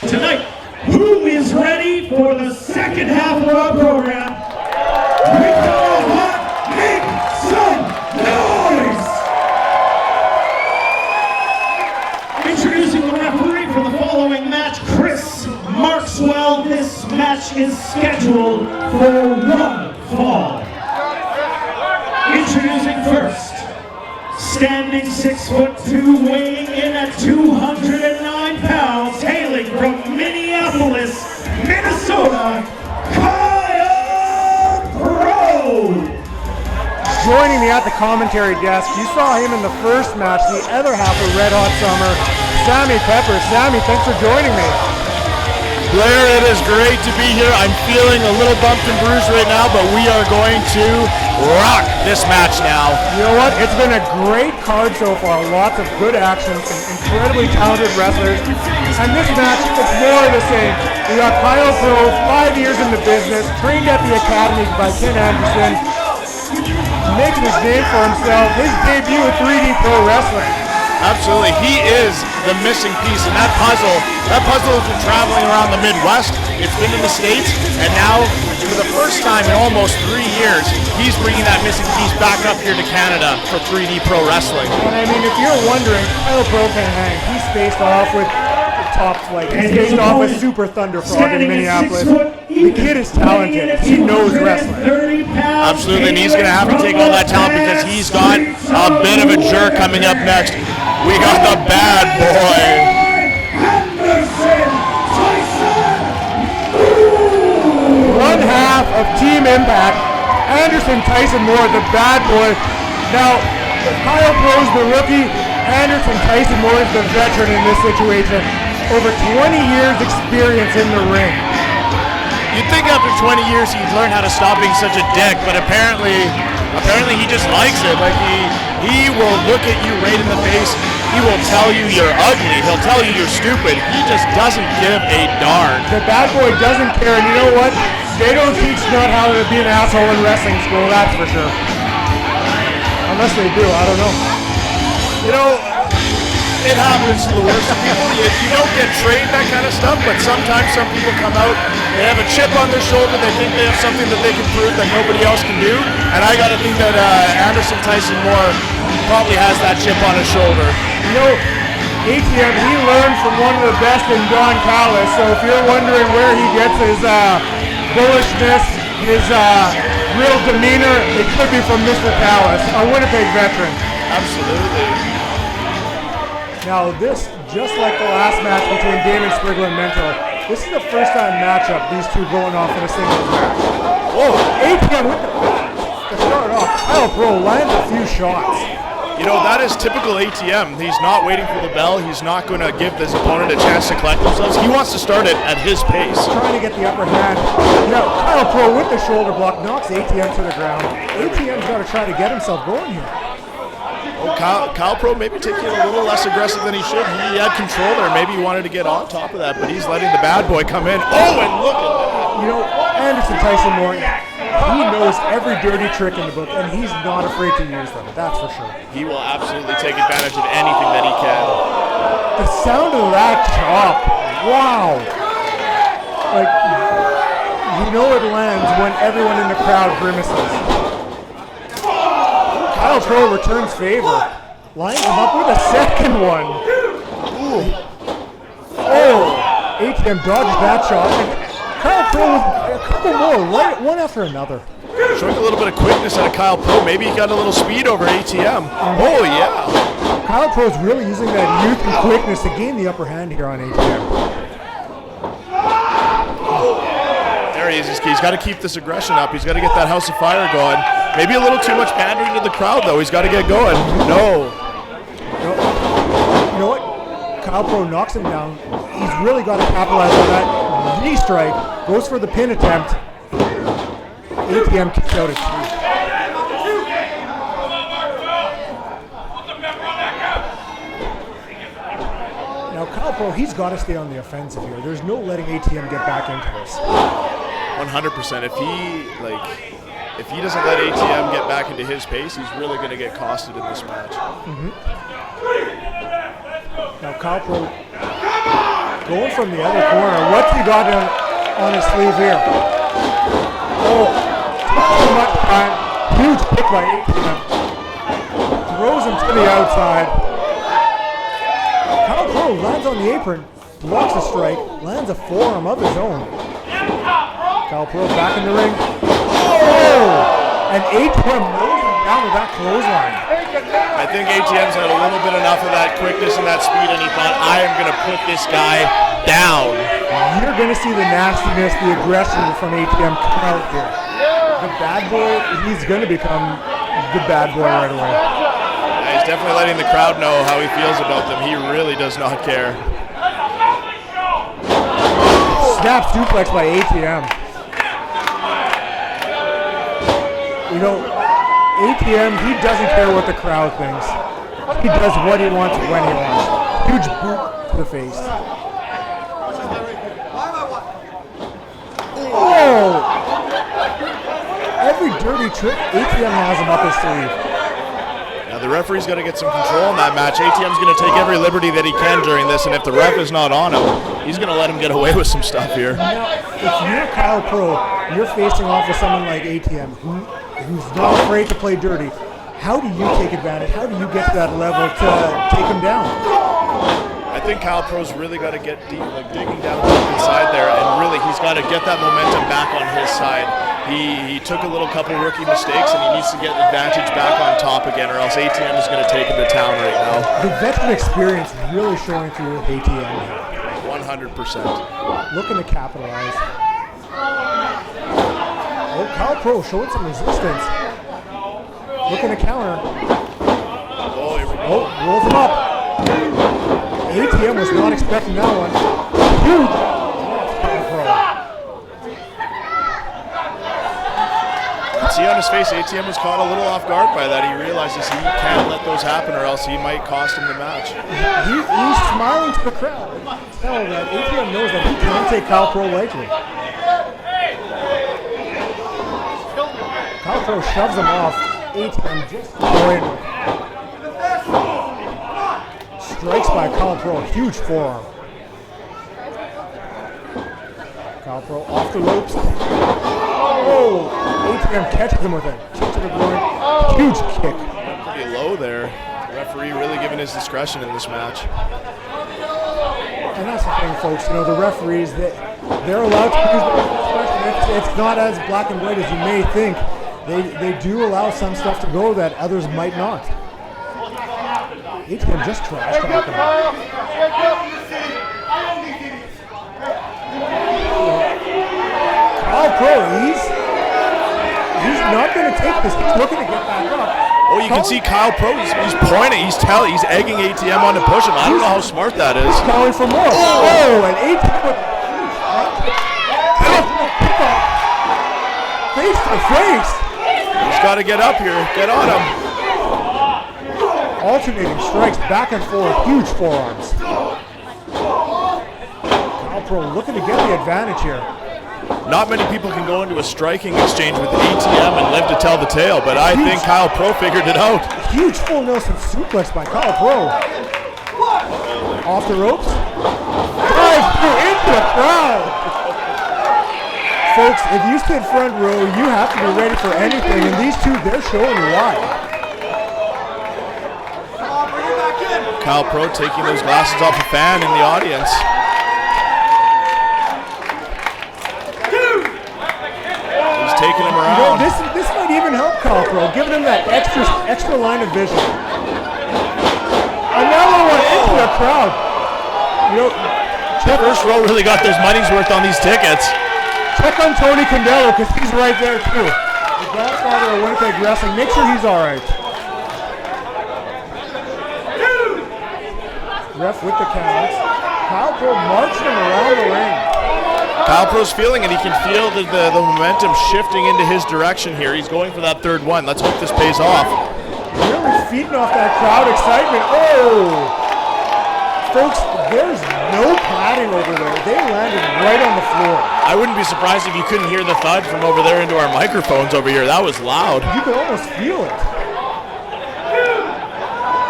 Tonight, who is ready for the second half of our program? We call what? Make some noise! Introducing the referee for the following match, Chris Markswell. This match is scheduled for one fall. Introducing first, standing 6'2", weighing in at 209 pounds, hailing from Minneapolis, Minnesota, Kyle Pro. Joining me at the commentary desk, you saw him in the first match, the other half of Red Hot Summer, Sammy Pepper. Sammy, thanks for joining me. Blair, it is great to be here. I'm feeling a little bumped and bruised right now, but we are going to rock this match now. You know what? It's been a great card so far. Lots of good action, some incredibly talented wrestlers. And this match, it's more of the same. We got Kyle Pro, 5 years in the business, trained at the academy by Ken Anderson, making his name for himself. His debut at 3D Pro Wrestling. Absolutely, he is the missing piece in that puzzle. That puzzle has been traveling around the Midwest. It's been in the States, and now, for the first time in almost 3 years, he's bringing that missing piece back up here to Canada for 3D Pro Wrestling. And I mean, if you're wondering, Kyle Pro can hang. He's faced off with the top flight. He's faced off with Super Thunder Frog in Minneapolis. The kid is talented. He knows wrestling. Absolutely, and he's going to have to take all that talent because he's got a bit of a jerk coming up next. We got the bad boy. One half of Team Impact, Anderson Tyson Moore, the bad boy. Now, Kyle Pro's the rookie, Anderson Tyson Moore is the veteran in this situation. Over 20 years experience in the ring. You'd think after 20 years he'd learn how to stop being such a dick, but apparently he just likes it. Like he will look at you right in the face. He will tell you you're ugly. He'll tell you you're stupid. He just doesn't give a darn. The bad boy doesn't care, and you know what? They don't teach not how to be an asshole in wrestling school, that's for sure. Unless they do, I don't know. You know, it happens to the worst of people. You don't get trained that kind of stuff, but sometimes some people come out, they have a chip on their shoulder, they think they have something that they can prove that nobody else can do, and I gotta think that Anderson Tyson Moore probably has that chip on his shoulder. You know, ATM, he learned from one of the best in Don Callis, so if you're wondering where he gets his bullishness, his real demeanor, it could be from Mr. Callis, a Winnipeg veteran. Absolutely. Now this, just like the last match between Damon Sprigler and Mentor, this is the first time matchup, these two going off in a singles match. Whoa, ATM with the back. To start off, Kyle Pro lands a few shots. You know, that is typical ATM. He's not waiting for the bell. He's not going to give his opponent a chance to collect themselves. He wants to start it at his pace. Trying to get the upper hand. Now, Kyle Pro with the shoulder block knocks ATM to the ground. ATM's got to try to get himself going here. Oh, Kyle Pro maybe taking it a little less aggressive than he should. He had control there. Maybe he wanted to get on top of that, but he's letting the bad boy come in. Oh, and look at that. You know, Anderson Tyson Moore, he knows every dirty trick in the book, and he's not afraid to use them, that's for sure. He will absolutely take advantage of anything that he can. The sound of that chop, wow. Like, you know it lands when everyone in the crowd grimaces. Kyle Pro returns favor. Lines him up with a second one. Ooh. Oh, ATM dodges that shot. And Kyle Pro with a couple more, right, one after another. Showing a little bit of quickness out of Kyle Pro. Maybe he got a little speed over ATM. Oh, yeah. Kyle Pro's really using that youth and quickness to gain the upper hand here on ATM. There he is. He's got to keep this aggression up. He's got to get that house of fire going. Maybe a little too much pandering to the crowd, though. He's got to get going. No. You know what? Kyle Pro knocks him down. He's really got to capitalize on that knee strike. Goes for the pin attempt. ATM kicks out at 3. Now Kyle Pro, he's got to stay on the offensive here. There's no letting ATM get back into this. 100%. If he doesn't let ATM get back into his pace, he's really going to get costed in this match. Now Kyle Pro going from the other corner. What's he got on his sleeve here? Oh, too much time. Huge kick by ATM. Throws him to the outside. Kyle Pro lands on the apron, blocks a strike, lands a forearm of his own. Kyle Pro back in the ring. Oh! And ATM knows him down with that clothesline. I think ATM's had a little bit enough of that quickness and that speed, and he thought, I am going to put this guy down. You're going to see the nastiness, the aggression from ATM come out here. The bad boy, he's going to become the bad boy right away. Yeah, he's definitely letting the crowd know how he feels about them. He really does not care. Snap suplex by ATM. You know, ATM, he doesn't care what the crowd thinks. He does what he wants when he wants. Huge boot to the face. Oh! Every dirty trick, ATM has him up his sleeve. Now the referee's got to get some control in that match. ATM's going to take every liberty that he can during this, and if the ref is not on him, he's going to let him get away with some stuff here. Now, if you're Kyle Pro, you're facing off with someone like ATM, who's not afraid to play dirty. How do you take advantage? How do you get to that level to take him down? I think Kyle Pro's really got to get deep, like digging down deep inside there, and really he's got to get that momentum back on his side. He took a little couple rookie mistakes, and he needs to get advantage back on top again, or else ATM is going to take him to town right now. The veteran experience really showing through with ATM. 100%. Looking to capitalize. Oh, Kyle Pro showing some resistance. Looking to counter. Oh, here we go. Oh, rolls him up. ATM was not expecting that one. Huge. Kyle Pro. See on his face, ATM was caught a little off guard by that. He realizes he can't let those happen, or else he might cost him the match. He's smiling to the crowd. Tell that ATM knows that he can't take Kyle Pro lightly. Kyle Pro shoves him off. ATM just going. Strikes by Kyle Pro, huge forearm. Kyle Pro off the ropes. Oh, ATM catches him with a kick to the groin. Huge kick. Pretty low there. The referee really giving his discretion in this match. And that's the thing, folks. You know, the referees, they're allowed to use their discretion. It's not as black and white as you may think. They do allow some stuff to go that others might not. ATM just trash talking. Kyle Pro, he's not going to take this. He's looking to get back up. Oh, you can see Kyle Pro, he's pointing, he's egging ATM on to push him. I don't know how smart that is. He's calling for more. Oh, and ATM with face to face. He's got to get up here, get on him. Alternating strikes back and forth, huge forearms. Kyle Pro looking to get the advantage here. Not many people can go into a striking exchange with ATM and live to tell the tale, but I think Kyle Pro figured it out. Huge full Nelson suplex by Kyle Pro. Off the ropes. Drive through into the crowd. Folks, if you sit front row, you have to be ready for anything, and these two, they're showing you why. Kyle Pro taking those glasses off a fan in the audience. He's taking him around. You know, this might even help Kyle Pro, giving him that extra line of vision. Another one into the crowd. You know, First row really got their money's worth on these tickets. check on Tony Condello because he's right there too. The grandfather of Winnipeg Wrestling. Make sure he's all right. Ref with the counts. Kyle Pro marching him around the ring. Kyle Pro's feeling it. He can feel the momentum shifting into his direction here. He's going for that third one. Let's hope this pays off. Really feeding off that crowd excitement. Oh! Folks, there's no padding over there. They landed right on the floor. I wouldn't be surprised if you couldn't hear the thud from over there into our microphones over here. That was loud. You could almost feel it.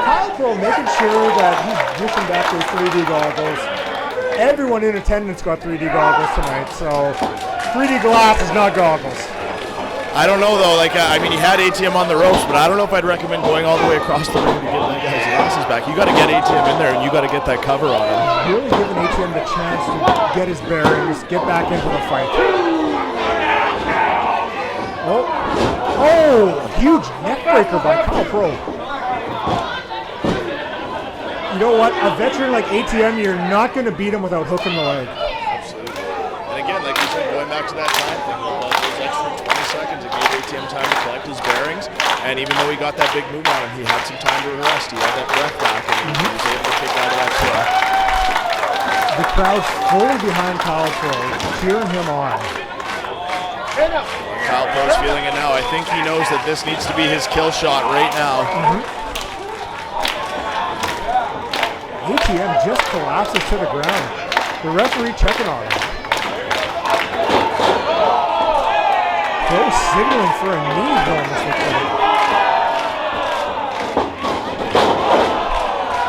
Kyle Pro making sure that he's dishing back those 3D goggles. everyone in attendance got 3D goggles tonight, so 3D glasses, not goggles. I don't know though, like, I mean, he had ATM on the ropes, but I don't know if I'd recommend going all the way across the ring to get that guy's glasses back. You got to get ATM in there, and you got to get that cover on him. Really giving ATM the chance to get his bearings, get back into the fight. Oh, a huge neck breaker by Kyle Pro. You know what? A veteran like ATM, you're not going to beat him without hooking the leg. Absolutely. And again, like you said, going back to that time thing, those extra 20 seconds, it gave ATM time to collect his bearings. And even though he got that big move on him, he had some time to rest. He had that breath back, and he was able to kick out of that kill. The crowd's fully behind Kyle Pro, cheering him on. Kyle Pro's feeling it now. I think he knows that this needs to be his kill shot right now. ATM just collapses to the ground. The referee checking on him. Pro signaling for a knee going this weekend.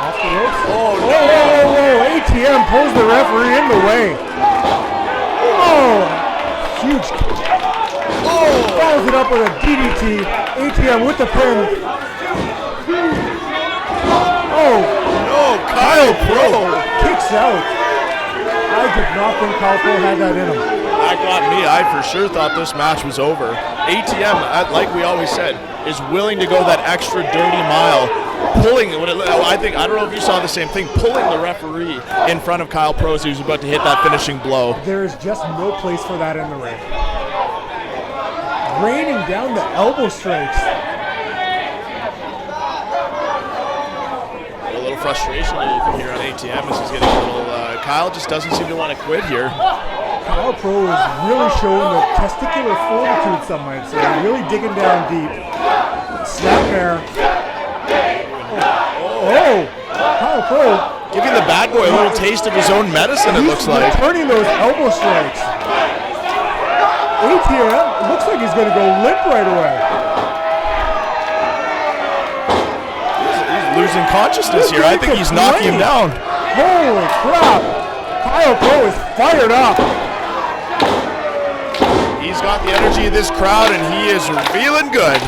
Off the ropes. Whoa. ATM pulls the referee in the way. Oh, huge. Follows it up with a DDT. ATM with the pin. Kyle Pro kicks out. I did not think Kyle Pro had that in him. That got me. I for sure thought this match was over. ATM, like we always said, is willing to go that extra dirty mile, pulling. I don't know if you saw the same thing, pulling the referee in front of Kyle Pro as he was about to hit that finishing blow. There is just no place for that in the ring. Raining down the elbow strikes. Frustration you can hear on ATM as he's getting a little. Kyle just doesn't seem to want to quit here. Kyle Pro is really showing the testicular fortitude, some might say. Really digging down deep. Snapmare. Kyle Pro giving the bad boy a little taste of his own medicine. It looks like turning those elbow strikes. ATM looks like he's going to go limp right away. Losing consciousness here. I think he's knocking him down. Holy crap! Kyle Pro is fired up. He's got the energy of this crowd, and he is feeling good.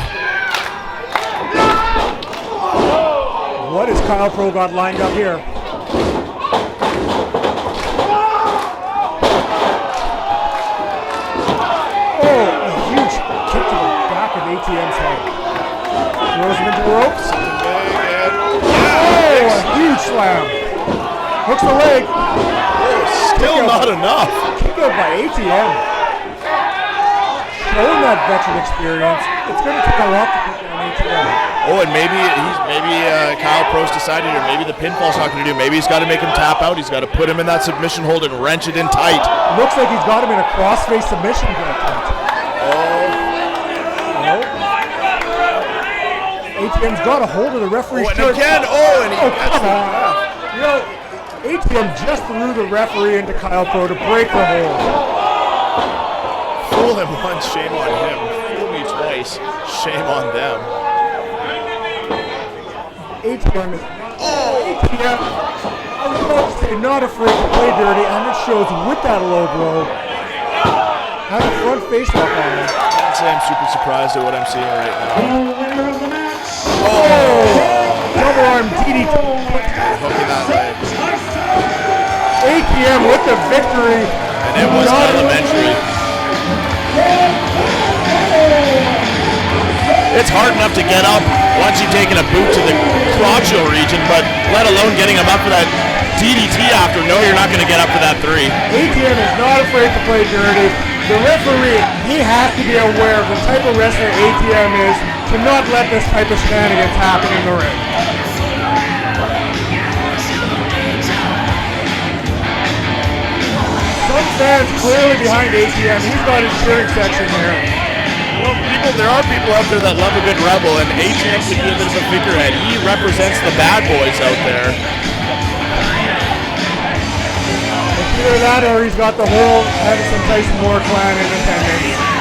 What has Kyle Pro got lined up here? A huge kick to the back of ATM's head. Throws him into the ropes. A huge slam. Hooks the leg. Still not enough. Kick out by ATM. Showing that veteran experience. It's going to take a lot to put down ATM. And maybe Kyle Pro's decided here. Maybe the pinfall's not going to do. Maybe he's got to make him tap out. He's got to put him in that submission hold and wrench it in tight. Looks like he's got him in a crossface submission point. ATM's got a hold of the referee's shirt. Come on. You know, ATM just threw the referee into Kyle Pro to break the hold. Fool him once, shame on him. Fool me twice, shame on them. ATM is... ATM, I was about to say not afraid to play dirty, and it shows with that low blow. Had a front face lock on him. I'd say I'm super surprised at what I'm seeing right now. Double arm DDT. Hooking that leg. ATM with the victory. And it was elementary. It's hard enough to get up once you've taken a boot to the crotchal region, but let alone getting him up for that DDT after. No, you're not going to get up for that 3. ATM is not afraid to play dirty. The referee, he has to be aware of the type of wrestler ATM is to not let this type of shenanigans happen in the ring. Some fans clearly behind ATM. He's got his cheering section here. Well, there are people out there that love a good rebel, and ATM could be a bit of a figurehead. He represents the bad boys out there. It's either that or he's got the whole Madison Tyson Moore clan in attendance.